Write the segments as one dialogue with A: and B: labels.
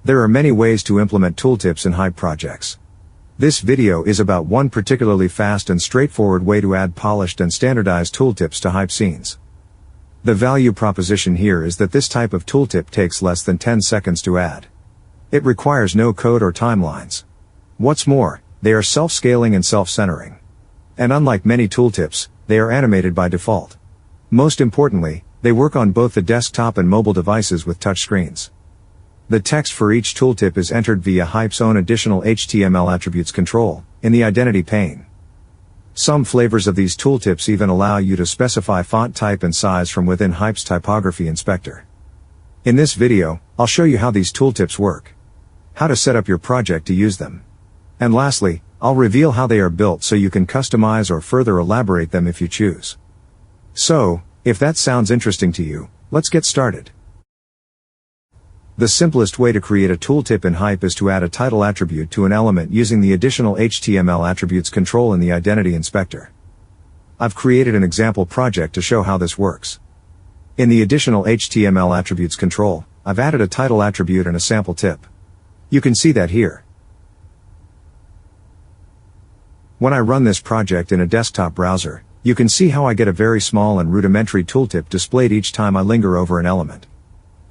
A: There are many ways to implement tooltips in Hype projects. This video is about one particularly fast and straightforward way to add polished and standardized tooltips to Hype scenes. The value proposition here is that this type of tooltip takes less than 10 seconds to add. It requires no code or timelines. What's more, they are self-scaling and self-centering. And unlike many tooltips, they are animated by default. Most importantly, they work on both the desktop and mobile devices with touchscreens. The text for each tooltip is entered via Hype's own additional HTML attributes control, in the identity pane. Some flavors of these tooltips even allow you to specify font type and size from within Hype's typography inspector. In this video, I'll show you how these tooltips work, how to set up your project to use them, and lastly, I'll reveal how they are built so you can customize or further elaborate them if you choose. So, if that sounds interesting to you, let's get started. The simplest way to create a tooltip in Hype is to add a title attribute to an element using the additional HTML attributes control in the identity inspector. I've created an example project to show how this works. In the additional HTML attributes control, I've added a title attribute and a sample tip. You can see that here. When I run this project in a desktop browser, you can see how I get a very small and rudimentary tooltip displayed each time I linger over an element.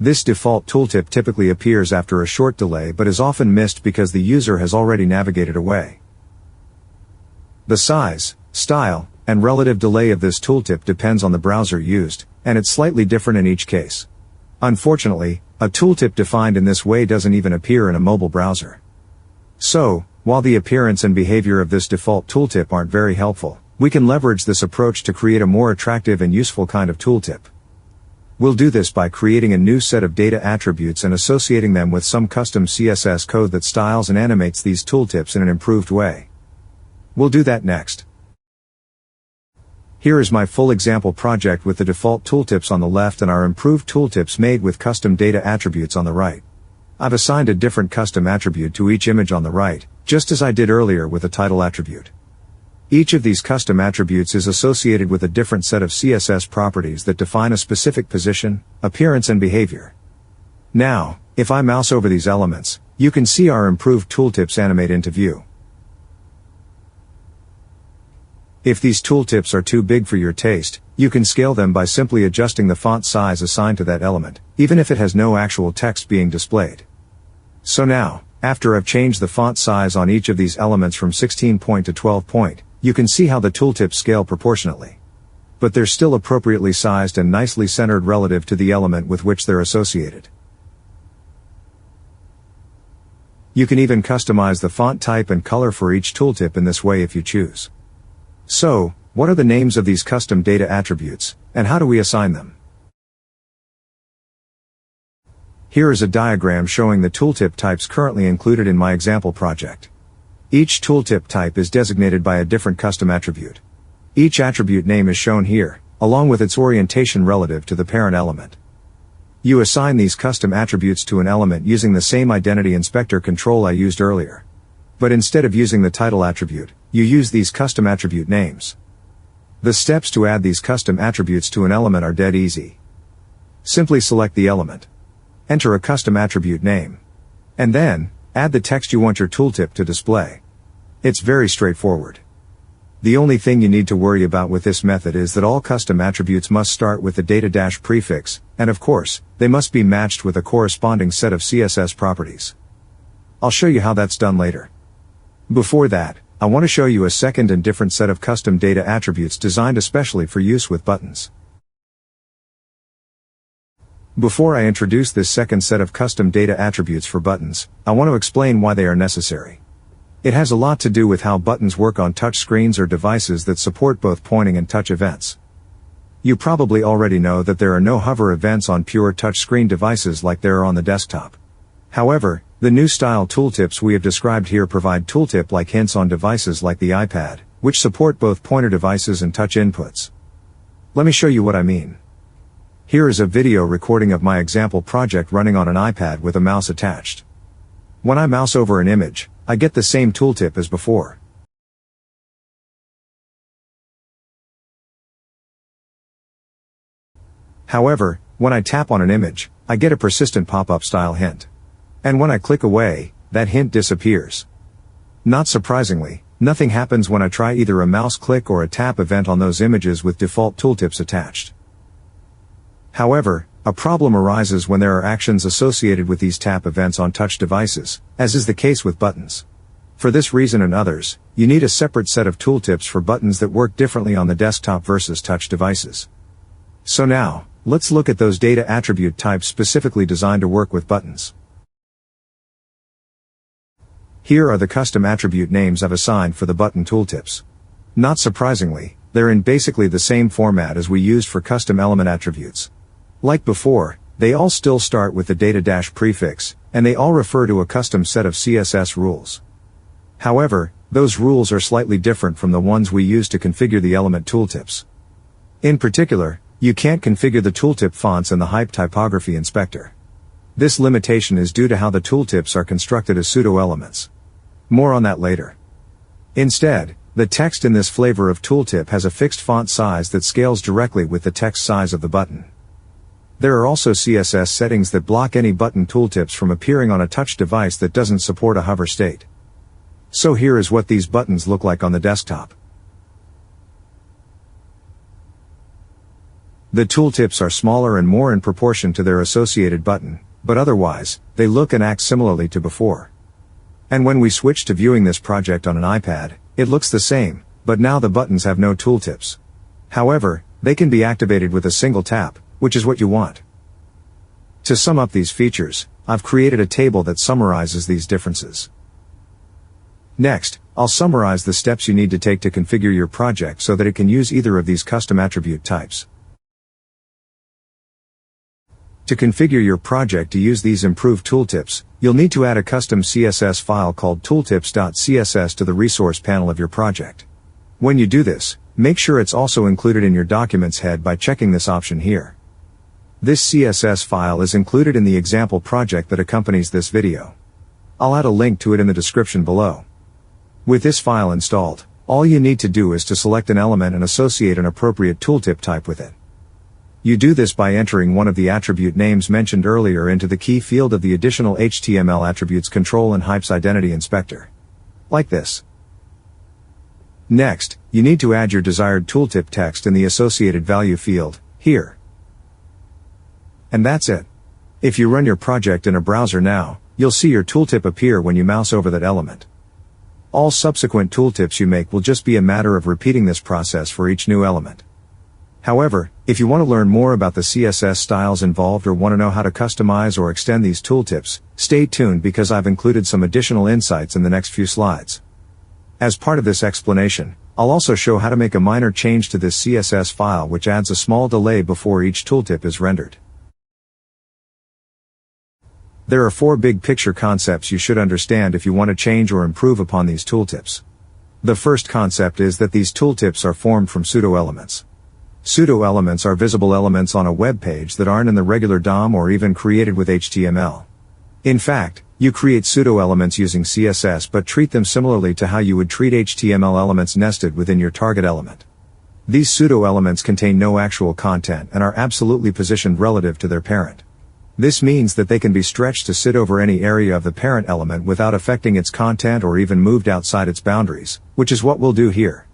A: This default tooltip typically appears after a short delay but is often missed because the user has already navigated away. The size, style, and relative delay of this tooltip depends on the browser used, and it's slightly different in each case. Unfortunately, a tooltip defined in this way doesn't even appear in a mobile browser. So, while the appearance and behavior of this default tooltip aren't very helpful, we can leverage this approach to create a more attractive and useful kind of tooltip. We'll do this by creating a new set of data attributes and associating them with some custom CSS code that styles and animates these tooltips in an improved way. We'll do that next. Here is my full example project with the default tooltips on the left and our improved tooltips made with custom data attributes on the right. I've assigned a different custom attribute to each image on the right, just as I did earlier with the title attribute. Each of these custom attributes is associated with a different set of CSS properties that define a specific position, appearance and behavior. Now, if I mouse over these elements, you can see our improved tooltips animate into view. If these tooltips are too big for your taste, you can scale them by simply adjusting the font size assigned to that element, even if it has no actual text being displayed. So now, after I've changed the font size on each of these elements from 16 point to 12 point, you can see how the tooltips scale proportionately. But they're still appropriately sized and nicely centered relative to the element with which they're associated. You can even customize the font type and color for each tooltip in this way if you choose. So, what are the names of these custom data attributes, and how do we assign them? Here is a diagram showing the tooltip types currently included in my example project. Each tooltip type is designated by a different custom attribute. Each attribute name is shown here, along with its orientation relative to the parent element. You assign these custom attributes to an element using the same identity inspector control I used earlier. But instead of using the title attribute, you use these custom attribute names. The steps to add these custom attributes to an element are dead easy. Simply select the element. Enter a custom attribute name. And then, add the text you want your tooltip to display. It's very straightforward. The only thing you need to worry about with this method is that all custom attributes must start with the data- prefix, and of course, they must be matched with a corresponding set of CSS properties. I'll show you how that's done later. Before that, I want to show you a second and different set of custom data attributes designed especially for use with buttons. Before I introduce this second set of custom data attributes for buttons, I want to explain why they are necessary. It has a lot to do with how buttons work on touch screens or devices that support both pointing and touch events. You probably already know that there are no hover events on pure touchscreen devices like there are on the desktop. However, the new style tooltips we have described here provide tooltip-like hints on devices like the iPad, which support both pointer devices and touch inputs. Let me show you what I mean. Here is a video recording of my example project running on an iPad with a mouse attached. When I mouse over an image, I get the same tooltip as before. However, when I tap on an image, I get a persistent pop-up style hint. And when I click away, that hint disappears. Not surprisingly, nothing happens when I try either a mouse click or a tap event on those images with default tooltips attached. However, a problem arises when there are actions associated with these tap events on touch devices, as is the case with buttons. For this reason and others, you need a separate set of tooltips for buttons that work differently on the desktop versus touch devices. So now, let's look at those data attribute types specifically designed to work with buttons. Here are the custom attribute names I've assigned for the button tooltips. Not surprisingly, they're in basically the same format as we used for custom element attributes. Like before, they all still start with the data- prefix, and they all refer to a custom set of CSS rules. However, those rules are slightly different from the ones we use to configure the element tooltips. In particular, you can't configure the tooltip fonts in the Hype typography inspector. This limitation is due to how the tooltips are constructed as pseudo-elements. More on that later. Instead, the text in this flavor of tooltip has a fixed font size that scales directly with the text size of the button. There are also CSS settings that block any button tooltips from appearing on a touch device that doesn't support a hover state. So here is what these buttons look like on the desktop. The tooltips are smaller and more in proportion to their associated button, but otherwise, they look and act similarly to before. And when we switch to viewing this project on an iPad, it looks the same, but now the buttons have no tooltips. However, they can be activated with a single tap, which is what you want. To sum up these features, I've created a table that summarizes these differences. Next, I'll summarize the steps you need to take to configure your project so that it can use either of these custom attribute types. To configure your project to use these improved tooltips, you'll need to add a custom CSS file called tooltips.css to the resource panel of your project. When you do this, make sure it's also included in your documents head by checking this option here. This CSS file is included in the example project that accompanies this video. I'll add a link to it in the description below. With this file installed, all you need to do is to select an element and associate an appropriate tooltip type with it. You do this by entering one of the attribute names mentioned earlier into the key field of the additional HTML attributes control in Hype's identity inspector. Like this. Next, you need to add your desired tooltip text in the associated value field, here. And that's it. If you run your project in a browser now, you'll see your tooltip appear when you mouse over that element. All subsequent tooltips you make will just be a matter of repeating this process for each new element. However, if you want to learn more about the CSS styles involved or want to know how to customize or extend these tooltips, stay tuned because I've included some additional insights in the next few slides. As part of this explanation, I'll also show how to make a minor change to this CSS file which adds a small delay before each tooltip is rendered. There are 4 big picture concepts you should understand if you want to change or improve upon these tooltips. The first concept is that these tooltips are formed from pseudo-elements. Pseudo-elements are visible elements on a web page that aren't in the regular DOM or even created with HTML. In fact, you create pseudo-elements using CSS but treat them similarly to how you would treat HTML elements nested within your target element. These pseudo-elements contain no actual content and are absolutely positioned relative to their parent. This means that they can be stretched to sit over any area of the parent element without affecting its content or even moved outside its boundaries, which is what we'll do here.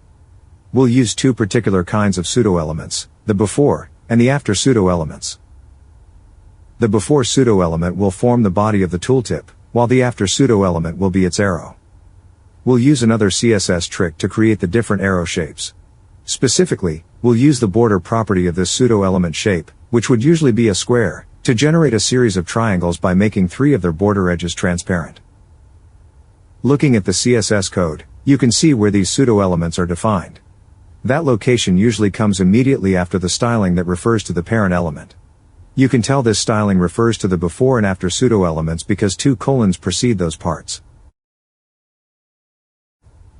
A: We'll use 2 particular kinds of pseudo-elements, the before and the after pseudo-elements. The before pseudo-element will form the body of the tooltip, while the after pseudo-element will be its arrow. We'll use another CSS trick to create the different arrow shapes. Specifically, we'll use the border property of this pseudo-element shape, which would usually be a square, to generate a series of triangles by making 3 of their border edges transparent. Looking at the CSS code, you can see where these pseudo-elements are defined. That location usually comes immediately after the styling that refers to the parent element. You can tell this styling refers to the before and after pseudo-elements because 2 colons precede those parts.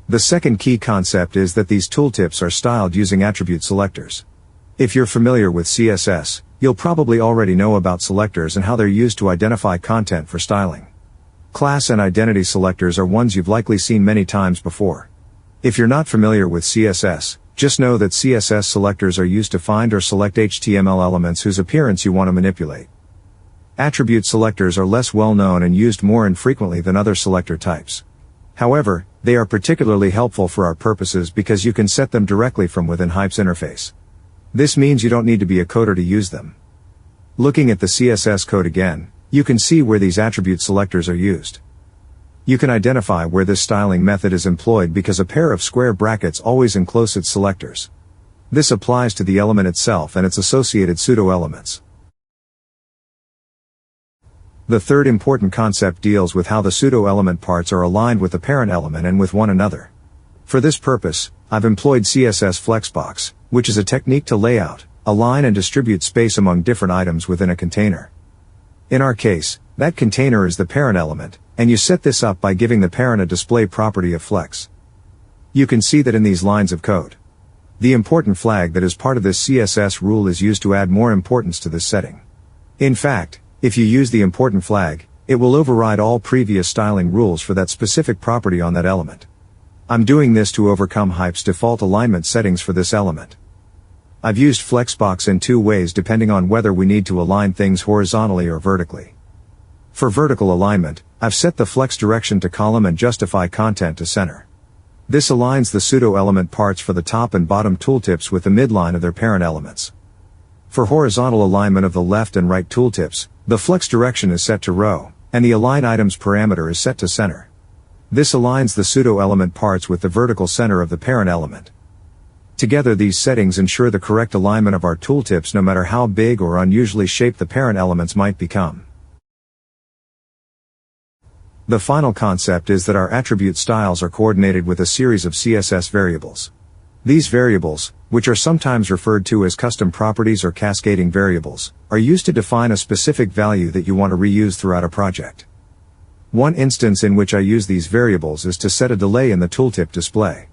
A: The second key concept is that these tooltips are styled using attribute selectors. If you're familiar with CSS, you'll probably already know about selectors and how they're used to identify content for styling. Class and identity selectors are ones you've likely seen many times before. If you're not familiar with CSS, just know that CSS selectors are used to find or select HTML elements whose appearance you want to manipulate. Attribute selectors are less well known and used more infrequently than other selector types. However, they are particularly helpful for our purposes because you can set them directly from within Hype's interface. This means you don't need to be a coder to use them. Looking at the CSS code again, you can see where these attribute selectors are used. You can identify where this styling method is employed because a pair of square brackets always enclose its selectors. This applies to the element itself and its associated pseudo-elements. The third important concept deals with how the pseudo-element parts are aligned with the parent element and with one another. For this purpose, I've employed CSS flexbox, which is a technique to lay out, align and distribute space among different items within a container. In our case, that container is the parent element, and you set this up by giving the parent a display property of flex. You can see that in these lines of code. The important flag that is part of this CSS rule is used to add more importance to this setting. In fact, if you use the important flag, it will override all previous styling rules for that specific property on that element. I'm doing this to overcome Hype's default alignment settings for this element. I've used flexbox in two ways depending on whether we need to align things horizontally or vertically. For vertical alignment, I've set the flex direction to column and justify content to center. This aligns the pseudo-element parts for the top and bottom tooltips with the midline of their parent elements. For horizontal alignment of the left and right tooltips, the flex direction is set to row, and the align items parameter is set to center. This aligns the pseudo-element parts with the vertical center of the parent element. Together these settings ensure the correct alignment of our tooltips no matter how big or unusually shaped the parent elements might become. The final concept is that our attribute styles are coordinated with a series of CSS variables. These variables, which are sometimes referred to as custom properties or cascading variables, are used to define a specific value that you want to reuse throughout a project. One instance in which I use these variables is to set a delay in the tooltip display.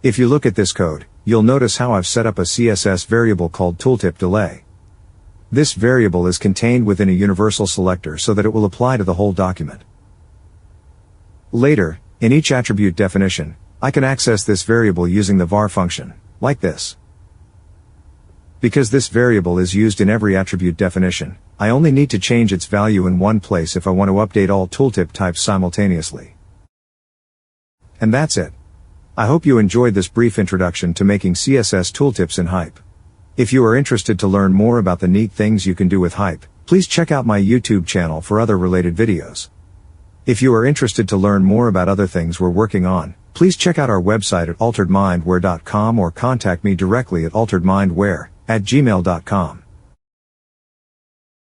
A: If you look at this code, you'll notice how I've set up a CSS variable called tooltip delay. This variable is contained within a universal selector so that it will apply to the whole document. Later, in each attribute definition, I can access this variable using the var function, like this. Because this variable is used in every attribute definition, I only need to change its value in one place if I want to update all tooltip types simultaneously. And that's it. I hope you enjoyed this brief introduction to making CSS tooltips in Hype. If you are interested to learn more about the neat things you can do with Hype, please check out my YouTube channel for other related videos. If you are interested to learn more about other things we're working on, please check out our website at alteredmindware.com or contact me directly at alteredmindware@gmail.com.